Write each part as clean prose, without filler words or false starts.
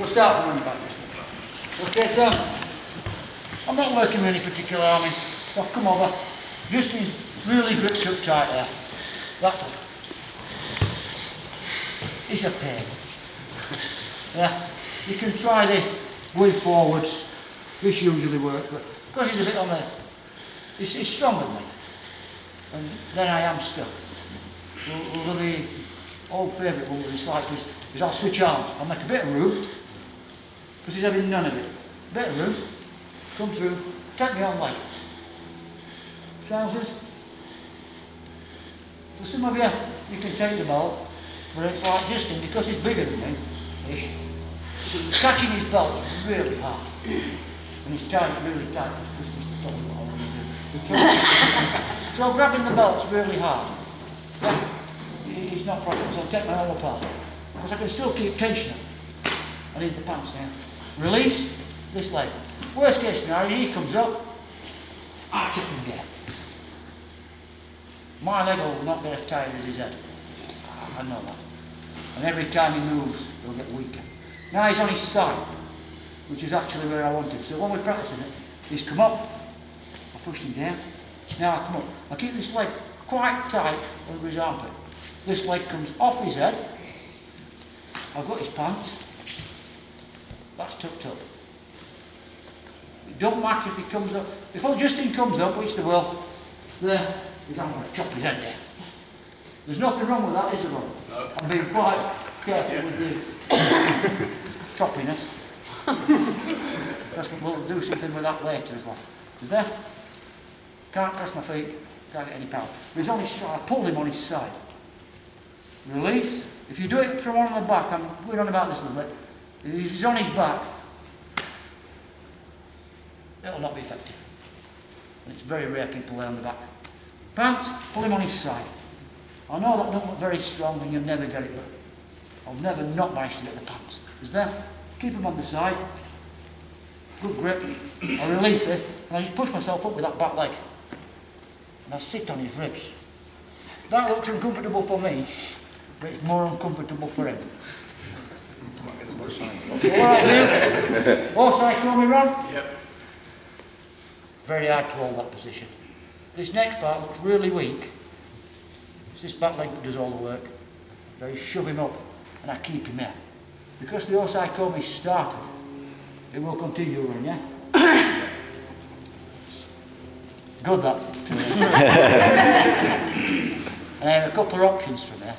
We'll start from the back this one. Okay, so I'm not working with any particular arm in. So I've come over. Justin's really gripped up tight there. That's it. It's a pain. Yeah, you can try the way forwards. This usually works, but because he's a bit on the, he's stronger than me, and then I am stuck. Well, the old favourite one with this like is I'll switch arms. I'll make a bit of room, because he's having none of it. Bit of room, come through, take me on leg. Trousers. For some of you, you can take the belt, but it's like Justin, because he's bigger than me, ish, catching his belt is really hard. And he's tight, really tight, because he's the top of what I want to do. So grabbing the belt's really hard. Yeah, it's not problem, so I'll take my arm apart. Because I can still keep tension. I need the pants now. Release this leg. Worst case scenario, he comes up, I chip him again. My leg will not get as tight as his head. I know that. And every time he moves, he'll get weaker. Now he's on his side, which is actually where I want him. So when we're practicing it, he's come up, I push him down. Now I come up. I keep this leg quite tight over his armpit. This leg comes off his head. I've got his pants. That's tucked up. It don't matter if he comes up. Before Justin comes up, which they will, there, I'm going to chop his head down. There's nothing wrong with that, is there, Ron? No. I'm being quite careful with the choppiness. We'll do something with that later as well. Is there? Can't press my feet, can't get any power. But he's on his side, I pulled him on his side. Release. If you do it from on the back, I'm going on about this a little bit. If he's on his back, it'll not be effective. And it's very rare people lay on the back. Pants, pull him on his side. I know that don't look very strong and you'll never get it, but I'll never not manage to get the pants. Is there? Keep him on the side. Good grip. I release this and I just push myself up with that back leg. And I sit on his ribs. That looks uncomfortable for me, but it's more uncomfortable for him. Okay, what I'll do, Osai-kome run. Yep. Very hard to hold that position. This next part looks really weak. It's this back leg that does all the work. So I shove him up and I keep him there. Because the Osai-kome is started, it will continue running, yeah? Good that. And I have a couple of options from there.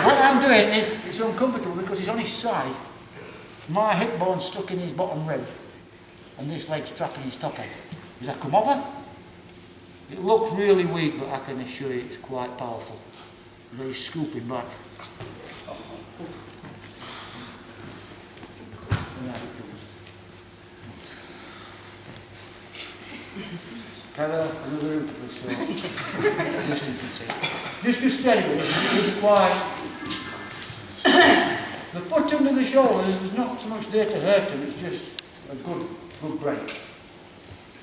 What I'm doing is, it's uncomfortable because he's on his side. My hip bone's stuck in his bottom rib. And this leg's trapping his top end. Does that come over? It looks really weak, but I can assure you it's quite powerful. And he's scooping back. And there it comes. Have another route of this just you can see. Just go steady with it. It's quite. The foot under the shoulders, there's not so much there to hurt him, it's just a good break.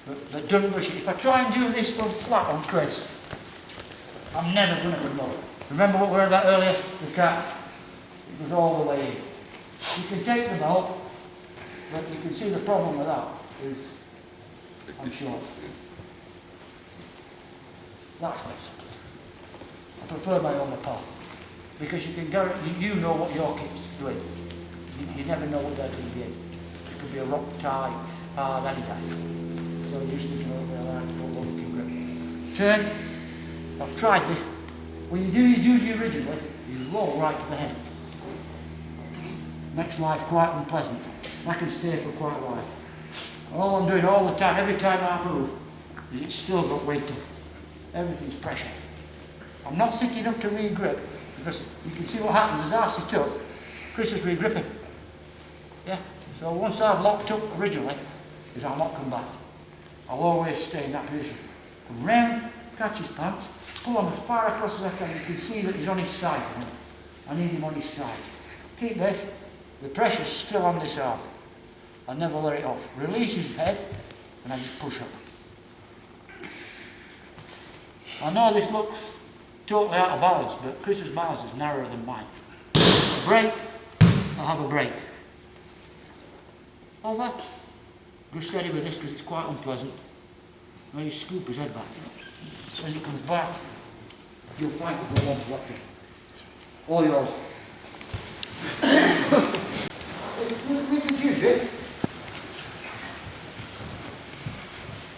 But don't rush it. If I try and do this from flat on Chris, I'm never going to come up. Remember what we were about earlier? The cat. It was all the way in. You can take the belt, but you can see the problem with that is I'm short. That's better. I prefer my own apart. Because you can guarantee, you know what your kit's doing. You never know what they're going to be in. It could be a rock tie, hard Adidas. So you're just thinking over there, like, what you can grip. Turn. I've tried this. When you do your juji originally, you roll right to the head. Makes life quite unpleasant. I can stay for quite a while. All I'm doing all the time, every time I move, is it's still got weight up. Everything's pressure. I'm not sitting up to re-grip. Because you can see what happens as I sit up, Chris is re-gripping. Yeah? So once I've locked up originally, is I'll not come back. I'll always stay in that position. Come round, catch his pants, pull him as far across as I can. You can see that he's on his side for him. I need him on his side. Keep this. The pressure's still on this arm. I never let it off. Release his head, and I just push up. I know this looks totally out of balance, but Chris's balance is narrower than mine. a break, I'll have a break. Over. Go steady with this because it's quite unpleasant. Now you scoop his head back. As he comes back, you'll fight with the one watching. All yours. With the juji,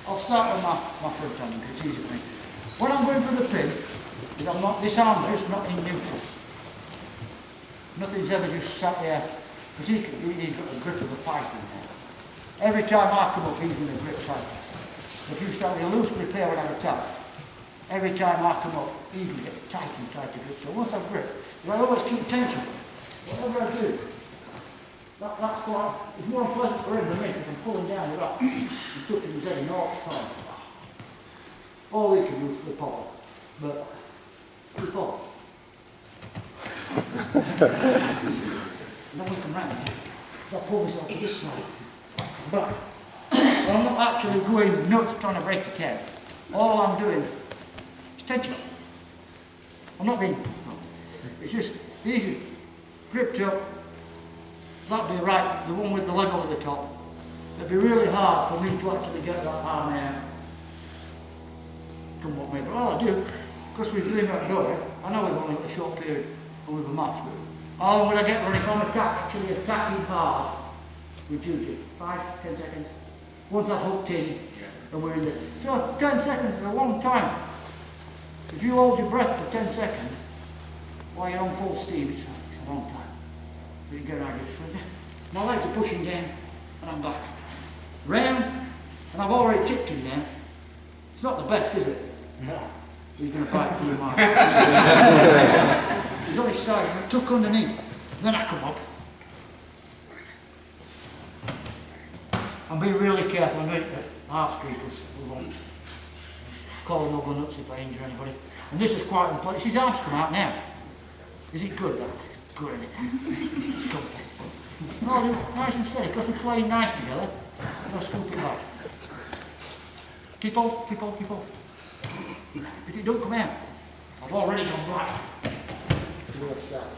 I'll start with my front hand because it's easy for me. When I'm going for the pin, this arm's just not in neutral. Nothing's ever just sat there, because he's got a grip of the pipe in there. Every time I come up, he's going to grip tighter. If you start with a loose grip here when I'm attacked, every time I come up, he can get tighter and tighter grip. So once I've gripped, I always keep tension. Whatever I do, that's quite, it's more unpleasant for him than me, because I'm pulling down the rock and tucking his head in all the time. All he can do is flip over, but flip over. And then we come round here, so I pull myself to this side. But I'm not actually going nuts trying to break it down. All I'm doing is tension. I'm not being, it's just easy, gripped up. That'd be right, the one with the leg over the top. It'd be really hard for me to actually get that arm out. Come what may, but all I do, because we're doing that door, I know we've only got a short period and we've a match, but all when I get ready, if I'm actually attacking hard with juji, 5-10 seconds. Once I've hooked in, and we're in there. So 10 seconds is a long time. If you hold your breath for 10 seconds, while you're on full steam, it's a long time. You can get out of this. My legs are pushing down, and I'm back. Round, and I've already tipped him down. It's not the best, is it? No. He's going to bite through the mark. He's on his side, and I tuck underneath. Then I come up. I'm being really careful. I'm doing it at half speed because we won't call him ugly nuts if I injure anybody. And this is quite important. His arms come out now. Is it good though? Good, isn't it? It's comfy. No, nice and steady, because we're playing nice together. I'll scoop it back. Keep on, keep on, keep on. If it don't come out, I've already gone black to the other side.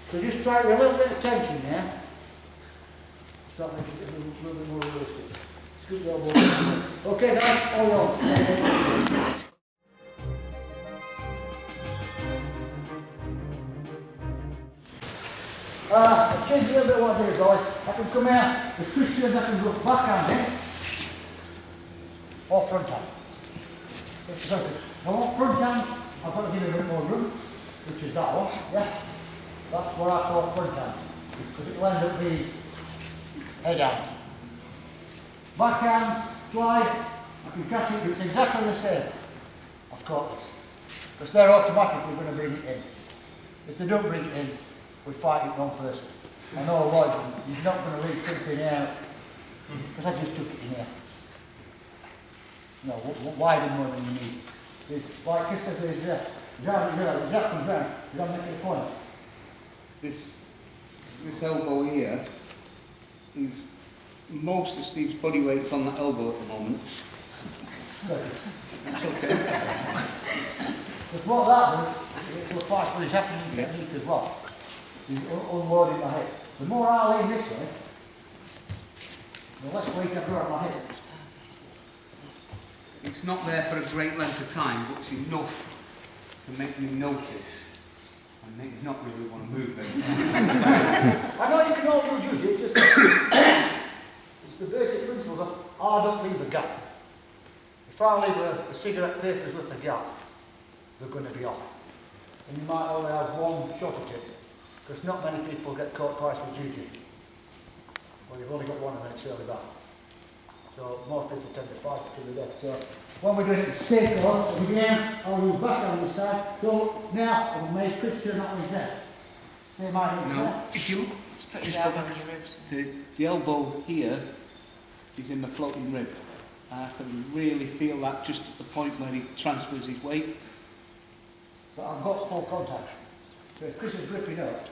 So just try with a little bit of tension there. Start making it a little bit more realistic. Scoop the elbow. Okay guys, all on. I've changed a little bit what I do, guys. I can come out as quickly as I can go backhand in or front hand. If I want front hand, I've got to give it a bit more room, which is that one, yeah? That's what I call front hand, because it will end up being head hand. Backhand, slide, I can catch it, but it's exactly the same. I've caught this. Because they're automatically going to bring it in. If they don't bring it in, we fight it one first. I know Lloyd, he's not going to leave something out, because I just took it in here. No, wider more than you need. Like Chris said, there's that comes round, you don't make it a point. This elbow here is most of Steve's body weight's on that elbow at the moment. That's okay. But what that does, it will fight for his happening technique as well. He's unloading my hip. The more I lean this way, the less weight I've got on my hip. It's not there for a great length of time, but it's enough to make me notice and make me not really want to move very much. I know you can all do juji, it's just it's the basic principle of I don't leave a gap. If I leave a cigarette paper's worth of gap, they're going to be off. And you might only have one shot at it, because not many people get caught twice with juji. Well, you've only got one and then it's early back. So most people tend to fight to the death. So when we're doing it safe on, we begin, I'll move back on this side. So now I'll make Chris turn that on his head. Same idea. No, if you just go back, the elbow here is in the floating rib. I can really feel that just at the point where he transfers his weight. But I've got full contact. So if Chris is gripping up,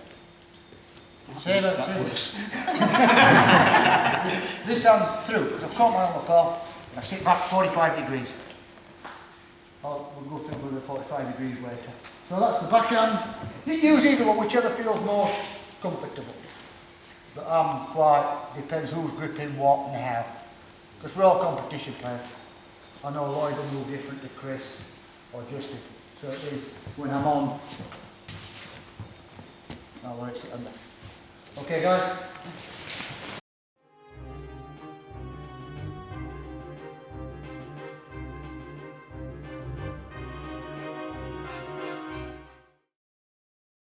same as this hand's through, because I've caught my elbow pal, and I sit back 45 degrees. We'll go through with the 45 degrees later. So that's the backhand. You use either one, whichever feels more comfortable. But I'm quite, depends who's gripping what and how. Because we're all competition players. I know Lloyd will move different to Chris or Justin. So it is when I'm on, I'll let it sit under. Okay guys?